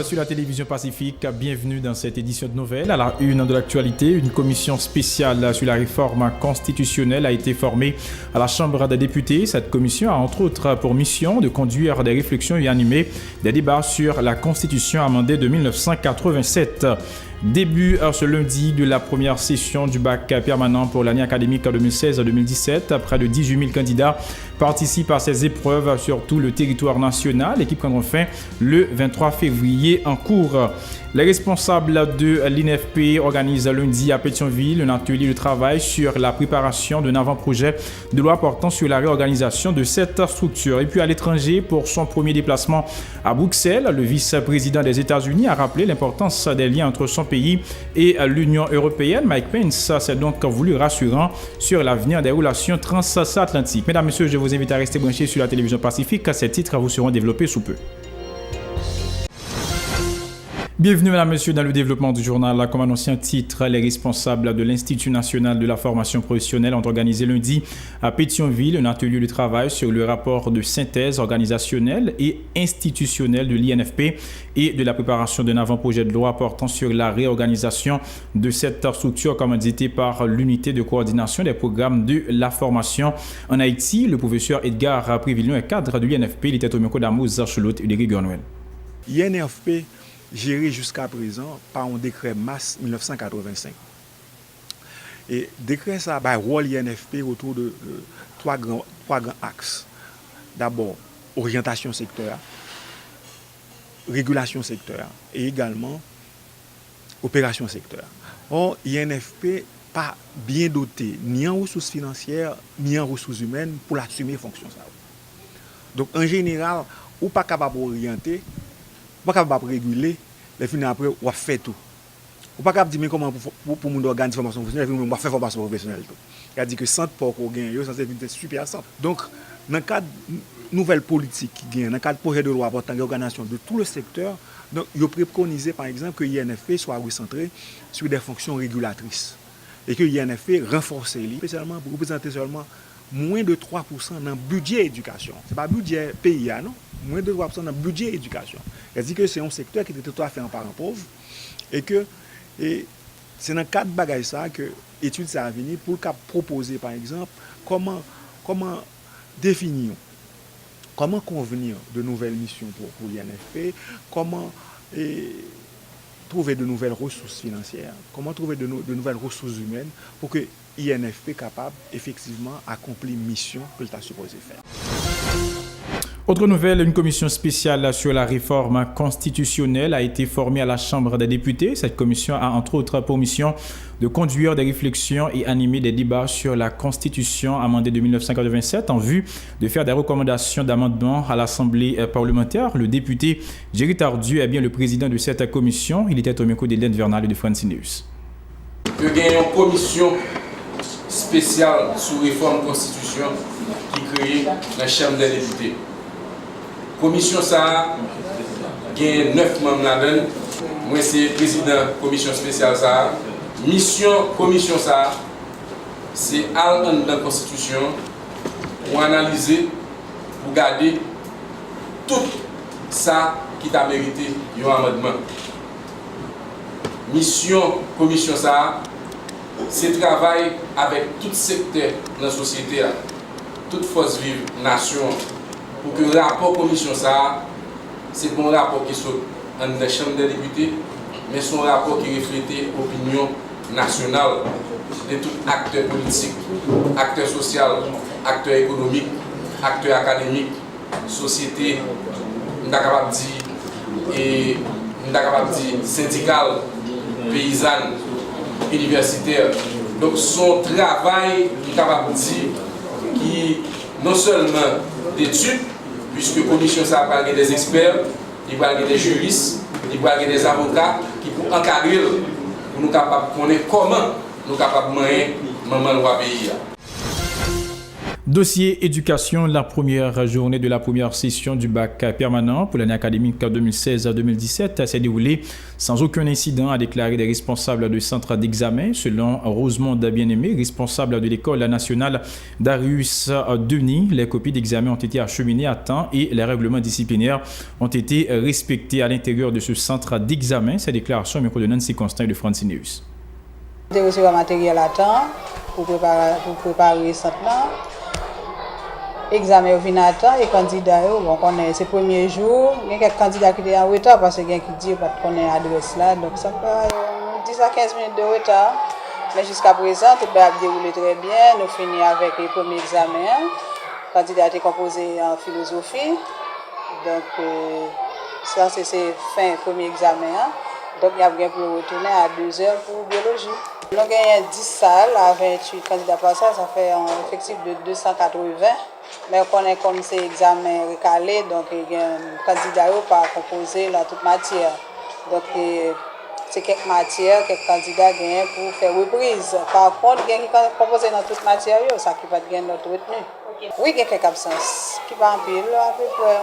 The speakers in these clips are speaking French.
Bonjour sur la télévision Pacifique, bienvenue dans cette édition de nouvelles. À la une de l'actualité, une commission spéciale sur la réforme constitutionnelle a été formée à la Chambre des députés. Cette commission a entre autres pour mission de conduire des réflexions et animer des débats sur la Constitution amendée de 1987. Début ce lundi de la première session du bac permanent pour l'année académique 2016-2017. Près de 18 000 candidats participent à ces épreuves sur tout le territoire national. L'équipe prendra fin le 23 février en cours. Les responsables de l'INFP organisent lundi à Pétionville un atelier de travail sur la préparation d'un avant-projet de loi portant sur la réorganisation de cette structure. Et puis à l'étranger, pour son premier déplacement à Bruxelles, le vice-président des États-Unis a rappelé l'importance des liens entre son pays et l'Union européenne. Mike Pence s'est donc voulu rassurant sur l'avenir des relations transatlantiques. Mesdames, Messieurs, je vous invite à rester branchés sur la télévision Pacifique. Ces titres vous seront développés sous peu. Bienvenue, mesdames, messieurs, dans le développement du journal. Comme annoncé en titre, les responsables de l'Institut national de la formation professionnelle ont organisé lundi à Pétionville un atelier de travail sur le rapport de synthèse organisationnelle et institutionnelle de l'INFP et de la préparation d'un avant-projet de loi portant sur la réorganisation de cette structure commanditée par l'unité de coordination des programmes de la formation en Haïti. Le professeur Edgar Prévillon est cadre de l'INFP. Il était au micro d'Amos Zarchelot et d'Éric Gornouel. L'INFP géré jusqu'à présent par un décret mars 1985. Et décret ça va rôle l'INFP autour de trois grands axes. D'abord, orientation secteur, régulation secteur et également opération secteur. Or, l'INFP pas bien doté ni en ressources financières ni en ressources humaines pour assumer fonction ça. Donc en général, ou pas capable d'orienter, pas capable de réguler, les fins après on fait tout. Ou pas capable de dire mais comment pour mon organiser formation professionnelle, on va faire formation professionnelle tout. Il a dit que centre pour qu'on gagne, ça c'est super simple. Donc dans le cadre nouvelle politique qui gagne, dans le cadre projet de loi portant l'organisation de tout le secteur, donc il préconisé par exemple que l'INFP soit recentré sur des fonctions régulatrices et que l'INFP renforce spécialement pour représenter seulement moins de 3% dans le budget éducation. Ce n'est pas le budget pays, non? Moins de 3% dans le budget éducation. C'est-à-dire que c'est un secteur qui était tout à fait en parent pauvre et que c'est dans 4 bagages ça que l'étude ça a venu pour proposer par exemple comment définir, comment convenir de nouvelles missions pour l'INFP, comment trouver de nouvelles ressources financières, comment trouver de nouvelles ressources humaines pour que l'INFP capable effectivement accomplir mission que l'État supposé faire. Autre nouvelle, une commission spéciale sur la réforme constitutionnelle a été formée à la Chambre des députés. Cette commission a entre autres pour mission de conduire des réflexions et animer des débats sur la Constitution amendée de 1987 en vue de faire des recommandations d'amendement à l'Assemblée parlementaire. Le député Jerry Tardieu est bien le président de cette commission. Il était au micro d'Hélène Vernal et de Francineus. Nous avons une commission spéciale sur la réforme Constitution qui crée la Chambre des députés. Commission ça, il y a 9 membres là-dedans. Moi, c'est président de la commission spéciale ça. Mission commission ça, c'est aller dans la Constitution pour analyser, pour garder tout ça qui t'a mérité un amendement. Mission commission ça, c'est travailler avec tout secteur de la société, toute force vive, nation. Pour que le rapport commission ça, c'est bon rapport qui soit dans la Chambre des députés, mais son rapport qui reflète l'opinion nationale de tout acteur politique, acteur social, acteur économique, acteur académique, société, nous sommes capables de dire syndical, paysanne, universitaire. Donc son travail, nous sommes capables de dire qui non seulement d'études, puisque la commission ça va parler des experts, il va parler des juristes, il va parler des avocats qui pour encadrer, pour nous capables de connaître comment nous capables de mener maman loi pays. Dossier éducation, la première journée de la première session du bac permanent pour l'année académique 2016-2017 s'est déroulée sans aucun incident, a déclaré des responsables du centre d'examen. Selon Rosemonde Bien-Aimé, responsable de l'école nationale Darius Denis, les copies d'examen ont été acheminées à temps et les règlements disciplinaires ont été respectés à l'intérieur de ce centre d'examen. Ces déclarations au micro de Nancy Constant et de Francineus. De recevoir matériel à temps pour préparer le centre. Examen au final à temps et candidats, bon, c'est le premier jour. Il y a quelques candidats qui sont en retard parce qu'il y a qui disent qu'on connaît l'adresse là. Donc ça fait 10 à 15 minutes de retard. Mais jusqu'à présent, tout va dérouler très bien. Nous finissons avec le premier examen. Le candidat a été composé en philosophie. Donc ça, c'est fin premier examen. Donc il y a bien pour retourner à 2 heures pour biologie. Nous avons 10 salles à 28 candidats par salle, ça fait un effectif de 280. Mais on est comme c'est examen recalé, donc il y a un candidat pas composé dans toute matière. Donc c'est quelques matières, quelques candidats gagnent pour faire reprise. Par contre, il y a qui composé dans toute matière, ça qui va gagner notre retenue. Oui, il y a quelques absences qui va en pile, à peu près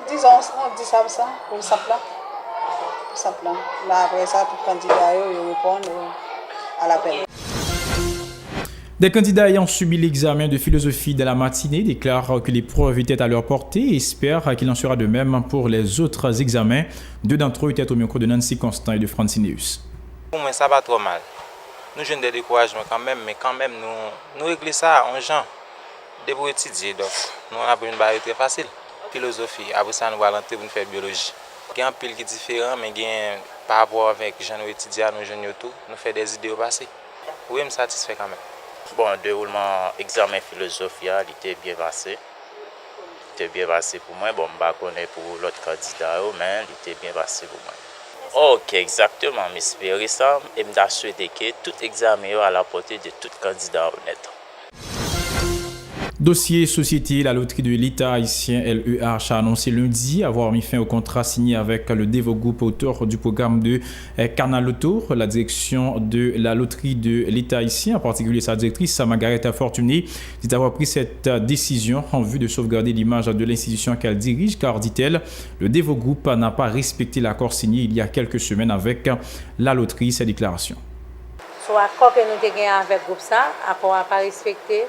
10 absents pour ça. Là, après ça, tout candidat répond à l'appel. Des candidats ayant subi l'examen de philosophie de la matinée déclarent que l'épreuve était à leur portée et espèrent qu'il en sera de même pour les autres examens. 2 d'entre eux étaient au micro de Nancy Constant et de Francineus. Pour moi, ça va trop mal. Nous avons des découragements quand même, mais quand même, nous réglons ça en gens. Pour étudier, donc, nous avons une barrière très facile. Philosophie, après ça, nous allons entrer pour faire biologie. Il y a un pile qui est différent, mais par rapport avec les gens qui étudient, nous jeunes tout, nous faisons des idées au passé. Oui, je me satisfait quand même. Bon, le déroulement examen philosophie, il était bien passé. Il était bien passé pour moi. Bon, je ne connais pas pour l'autre candidat, mais il était bien passé pour moi. Ok, exactement. J'espère ça et je souhaite que tout examen est à la portée de tout candidat honnête. Dossier société, la loterie de l'État haïtien LEH a annoncé lundi avoir mis fin au contrat signé avec le Devo Group, auteur du programme de Canal Auto. La direction de la loterie de l'État haïtien, en particulier sa directrice Margaret Fortuné, dit avoir pris cette décision en vue de sauvegarder l'image de l'institution qu'elle dirige, car, dit-elle, le Devo Group n'a pas respecté l'accord signé il y a quelques semaines avec la loterie. Ces déclarations. Sur l'accord que nous avons avec le groupe, l'accord n'a pas respecté.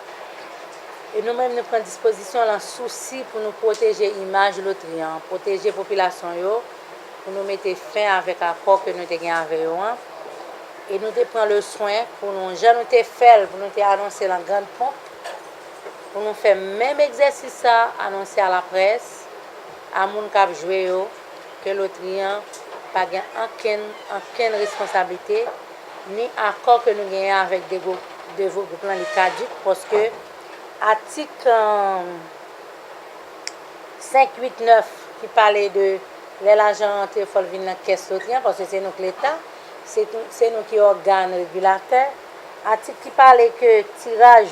Et nous-mêmes, nous prenons disposition dans souci pour nous protéger l'image de loterie, protéger la population, pour nous mettre fin avec l'accord que nous avons avec eux. Et nous prenons le soin pour nous, déjà nous fait, pour nous annoncer dans grande pompe, pour nous faire le même exercice, annoncer à la presse, à mon cap joué, que la loterie n'a pas aucune responsabilité, ni accord que nous avons avec des groupes dans les caducs, parce que article 589 qui parlait de l'argent rentré, il faut venir dans la caisse lotrienne parce que c'est nous l'État, c'est nous qui organe régulateur. Article qui parlait que tirage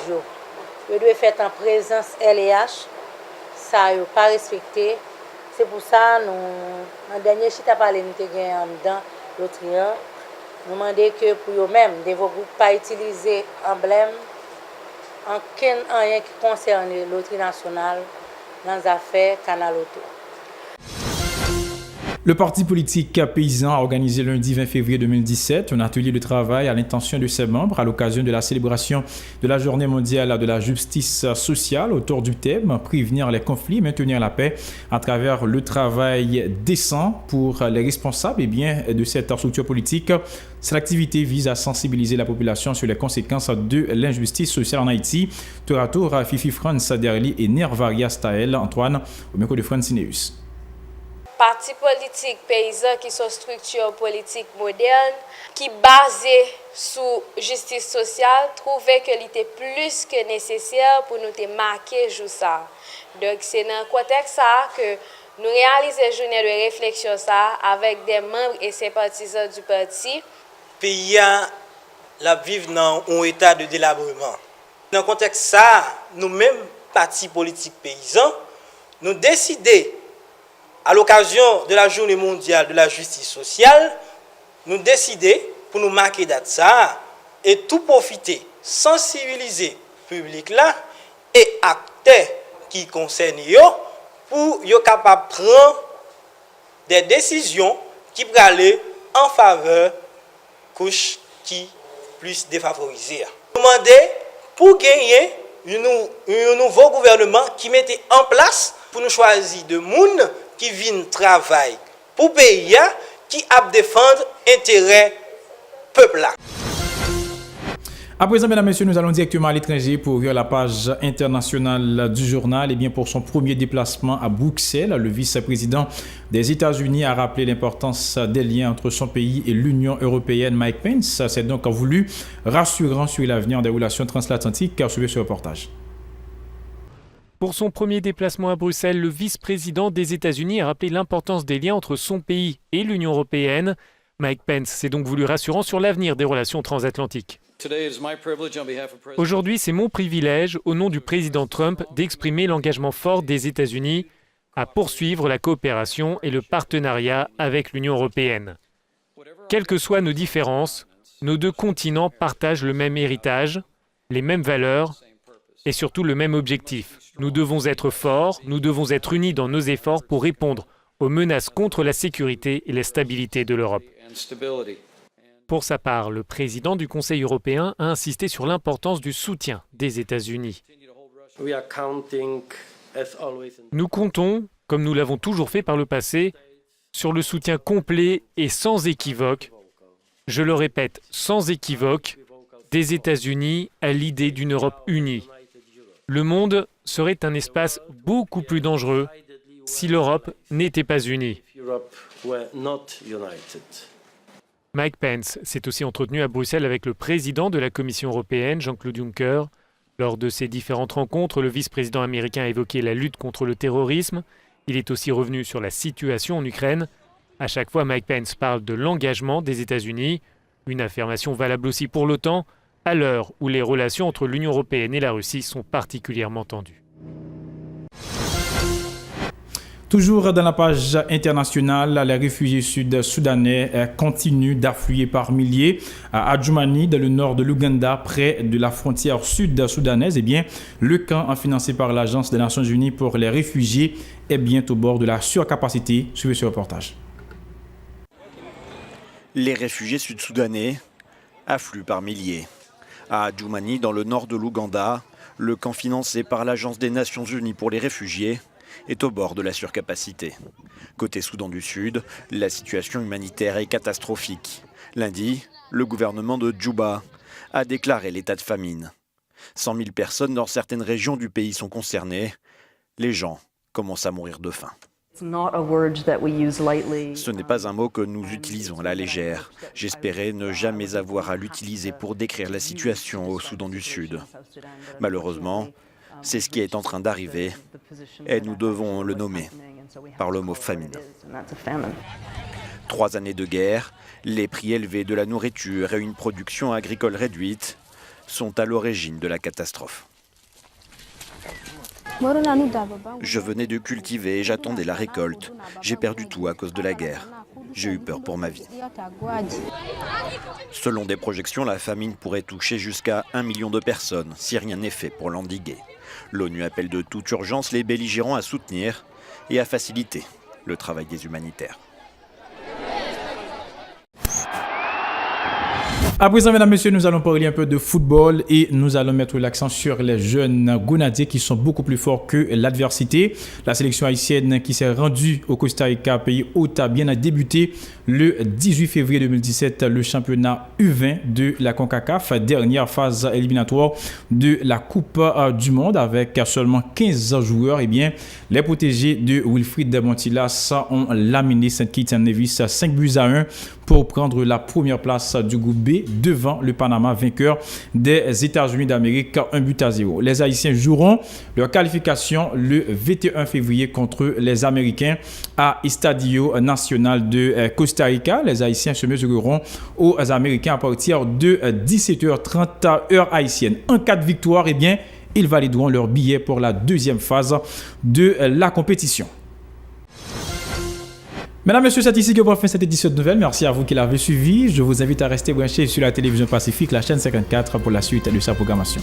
doit faire en présence LEH, ça n'est pas respecté. C'est pour ça nous, en dernier chita parlé nous avons dans lotrienne, nous demandons que pour eux-mêmes, de vos groupes pas utiliser emblème en rien qui concerne la loterie nationale dans les affaires Canal Auto. Le parti politique paysan a organisé lundi 20 février 2017 un atelier de travail à l'intention de ses membres à l'occasion de la célébration de la Journée mondiale de la justice sociale autour du thème « Prévenir les conflits et maintenir la paix à travers le travail décent » pour les responsables de cette structure politique. Cette activité vise à sensibiliser la population sur les conséquences de l'injustice sociale en Haïti. Tour à tour, Fifi France Derli et Nervaria Staël Antoine au micro de Francineus. Parti politique paysan qui sont structure politique moderne, qui basée sur justice sociale, trouvait que était plus que nécessaire pour nous te marquer jour ça. Donc c'est dans le contexte ça que nous réalisons une journée de réflexion ça avec des membres et sympathisants du parti. Pays la vivre dans un état de délabrement. Dans le contexte ça, nous-mêmes parti politique paysan, nous décidons à l'occasion de la Journée mondiale de la justice sociale, nous décidons pour nous marquer date ça et tout profiter, sensibiliser le public là et acteurs qui concernent yo pour yo capable prendre des décisions qui pourraient aller en faveur couche qui plus défavorisée. Demander pour gagner un nouveau gouvernement qui mettait en place pour nous choisir de monde qui viennent travailler pour pays qui a défendre intérêt peuple là. À présent, mesdames et messieurs, nous allons directement à l'étranger pour ouvrir la page internationale du journal. Et bien, pour son premier déplacement à Bruxelles, le vice-président des États-Unis a rappelé l'importance des liens entre son pays et l'Union européenne. Mike Pence s'est donc voulu rassurant sur l'avenir des relations transatlantiques. Suivez ce reportage. Pour son premier déplacement à Bruxelles, le vice-président des États-Unis a rappelé l'importance des liens entre son pays et l'Union européenne. Mike Pence s'est donc voulu rassurant sur l'avenir des relations transatlantiques. Aujourd'hui, c'est mon privilège, au nom du président Trump, d'exprimer l'engagement fort des États-Unis à poursuivre la coopération et le partenariat avec l'Union européenne. Quelles que soient nos différences, nos deux continents partagent le même héritage, les mêmes valeurs et surtout le même objectif. Nous devons être forts, nous devons être unis dans nos efforts pour répondre aux menaces contre la sécurité et la stabilité de l'Europe. Pour sa part, le président du Conseil européen a insisté sur l'importance du soutien des États-Unis. Nous comptons, comme nous l'avons toujours fait par le passé, sur le soutien complet et sans équivoque, je le répète, sans équivoque, des États-Unis à l'idée d'une Europe unie. Le monde serait un espace beaucoup plus dangereux si l'Europe n'était pas unie. Mike Pence s'est aussi entretenu à Bruxelles avec le président de la Commission européenne, Jean-Claude Juncker. Lors de ces différentes rencontres, le vice-président américain a évoqué la lutte contre le terrorisme. Il est aussi revenu sur la situation en Ukraine. À chaque fois, Mike Pence parle de l'engagement des États-Unis, une affirmation valable aussi pour l'OTAN, à l'heure où les relations entre l'Union européenne et la Russie sont particulièrement tendues. Toujours dans la page internationale, les réfugiés sud-soudanais continuent d'affluer par milliers à Adjumani, dans le nord de l'Ouganda, près de la frontière sud-soudanaise. Eh bien, le camp financé par l'Agence des Nations Unies pour les réfugiés est bien au bord de la surcapacité. Suivez ce reportage. Les réfugiés sud-soudanais affluent par milliers. À Adjumani, dans le nord de l'Ouganda, le camp financé par l'Agence des Nations Unies pour les réfugiés est au bord de la surcapacité. Côté Soudan du Sud, la situation humanitaire est catastrophique. Lundi, le gouvernement de Djouba a déclaré l'état de famine. 100 000 personnes dans certaines régions du pays sont concernées. Les gens commencent à mourir de faim. Ce n'est pas un mot que nous utilisons à la légère. J'espérais ne jamais avoir à l'utiliser pour décrire la situation au Soudan du Sud. Malheureusement, c'est ce qui est en train d'arriver et nous devons le nommer par le mot famine. 3 années de guerre, les prix élevés de la nourriture et une production agricole réduite sont à l'origine de la catastrophe. Je venais de cultiver et j'attendais la récolte. J'ai perdu tout à cause de la guerre. J'ai eu peur pour ma vie. Selon des projections, la famine pourrait toucher jusqu'à 1 million de personnes si rien n'est fait pour l'endiguer. L'ONU appelle de toute urgence les belligérants à soutenir et à faciliter le travail des humanitaires. À présent, mesdames et messieurs, nous allons parler un peu de football et nous allons mettre l'accent sur les jeunes Grenadiers qui sont beaucoup plus forts que l'adversité. La sélection haïtienne qui s'est rendue au Costa Rica, pays hôte, a bien débuté le 18 février 2017 le championnat U20 de la CONCACAF, dernière phase éliminatoire de la Coupe du Monde avec seulement 15 joueurs. Eh bien, les protégés de Wilfried Montillas ont laminé St. Kitts and Nevis 5-1 pour prendre la première place du groupe B devant le Panama, vainqueur des États-Unis d'Amérique, 1-0. Les Haïtiens joueront leur qualification le 21 février contre les Américains à Estadio Nacional de Costa Rica. Les Haïtiens se mesureront aux Américains à partir de 17h30 heure haïtienne. En cas de victoire, eh bien, ils valideront leur billet pour la deuxième phase de la compétition. Mesdames, Messieurs, c'est ici que vous fin cette édition de nouvelles. Merci à vous qui l'avez suivi. Je vous invite à rester branchés sur la télévision Pacifique, la chaîne 54, pour la suite de sa programmation.